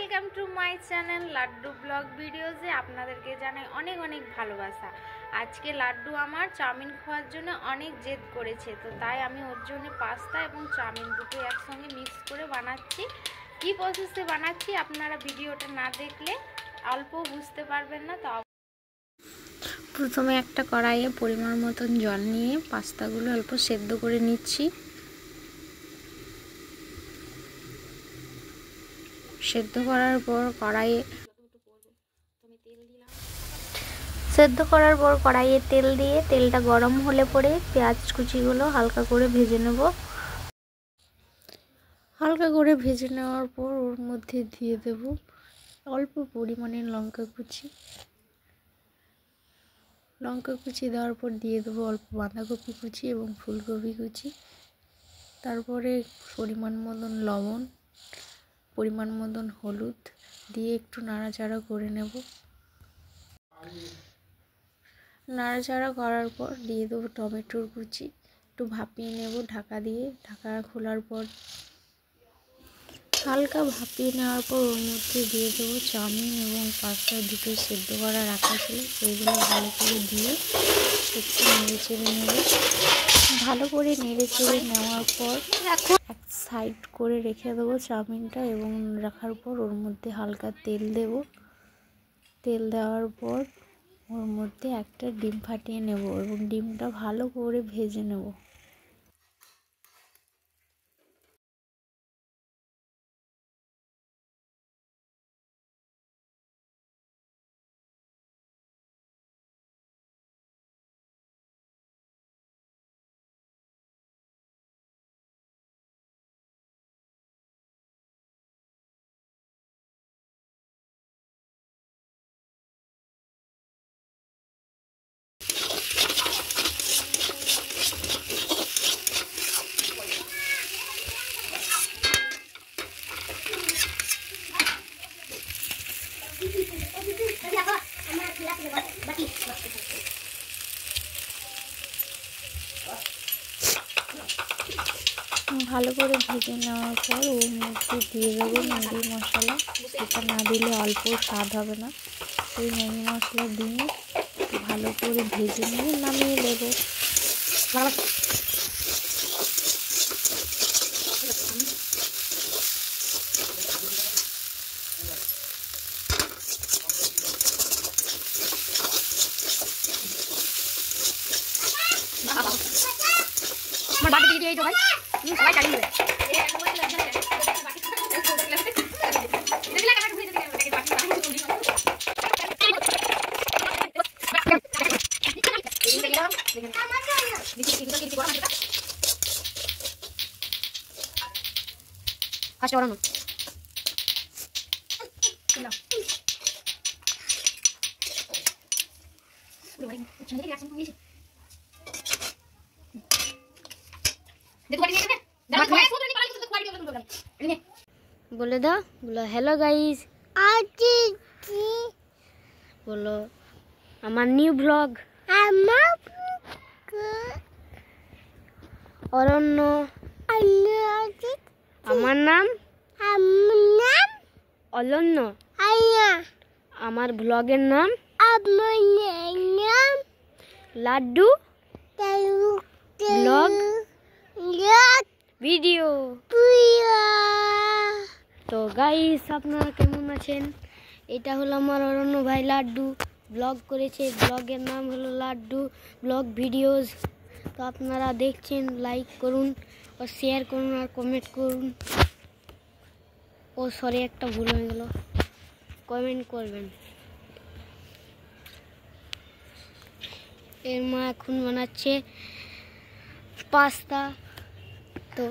Welcome to my channel Laddu vlog ভিডিওজে আপনাদেরকে জানাই অনেক অনেক ভালোবাসা। আজকে লাড্ডু আমার চাউমিন খাওয়ার জন্য অনেক জেদ করেছে, তো তাই আমি ওর জন্য পাস্তা এবং চাউমিন দুটো একসঙ্গে মিক্স করে বানাচ্ছি। কী প্রসেসে বানাচ্ছি আপনারা ভিডিওটা না দেখলে অল্প বুঝতে পারবেন না। তো প্রথমে একটা কড়াইয়ে পরিমাণ মতন জল নিয়ে পাস্তাগুলো অল্প সেদ্ধ করে নিচ্ছি। সেদ্ধ করার পর কড়াইয়ে তেল দিয়ে তেলটা গরম হলে পরে পেঁয়াজ কুচিগুলো হালকা করে ভেজে নেব। হালকা করে ভেজে নেওয়ার পর ওর মধ্যে দিয়ে দেব অল্প পরিমাণে লঙ্কা কুচি দেওয়ার পর দিয়ে দেবো অল্প বাঁধাকপি কুচি এবং ফুলকপি কুচি। তারপরে পরিমাণ মতন লবণ, পরিমাণ মতন হলুদ দিয়ে একটু নাড়াচাড়া করে নেব। নাড়াচাড়া করার পর দিয়ে দেবো টমেটোর কুচি, একটু ভাপিয়ে নেব ঢাকা দিয়ে। ঢাকা খোলার পর হালকা ভাপিয়ে নেওয়ার পর ওর মধ্যে দিয়ে দেবো চাউমিন এবং পাস্তা দুটো সেদ্ধ করা রাখা ছিল, সেইগুলো ভালো করে দিয়ে একটু নেড়ে চেড়ে নেব। ভালো করে নেড়ে চেড়ে নেওয়ার পর এখন এক সাইড করে রেখে দেবো চাউমিনটা, এবং রাখার পর ওর মধ্যে হালকা তেল দেব। তেল দেওয়ার পর ওর মধ্যে একটা ডিম ফাটিয়ে নেব এবং ডিমটা ভালো করে ভেজে নেব। ভালো করে ভেজে নেওয়ার পর ওর মধ্যে দিয়ে দেবো ম্যাগি মশলা। সেটা না দিলে অল্প স্বাদ হবে না। ওই ম্যাগি মশলা দিয়ে ভালো করে ভেজে নিয়ে নামিয়ে দেবো। আমার বাড়ি দিয়ে এই তো ভাই সবাই চালিয়ে দেবে। बोले दो, बोलो हेलो गाइस, आज बोलो हमार न्यू ब्लॉग অরণ্য। আমার নাম অরণ্য। আমার ব্লগের নাম লাড্ডু ব্লগ ভিডিও। তো গাইস আপনারা কেমন আছেন? এটা হলো আমার অরণ্য ভাই লাড্ডু ব্লগ করেছে, ব্লগের নাম হলো লাড্ডু ব্লগ ভিডিওস। তো আপনারা দেখছেন, লাইক করুন ও শেয়ার করুন আর কমেন্ট করুন। ও সরি একটা ভুল হয়ে গেল, কমেন্ট করবেন। এর মা এখন বানাচ্ছে পাস্তা। তো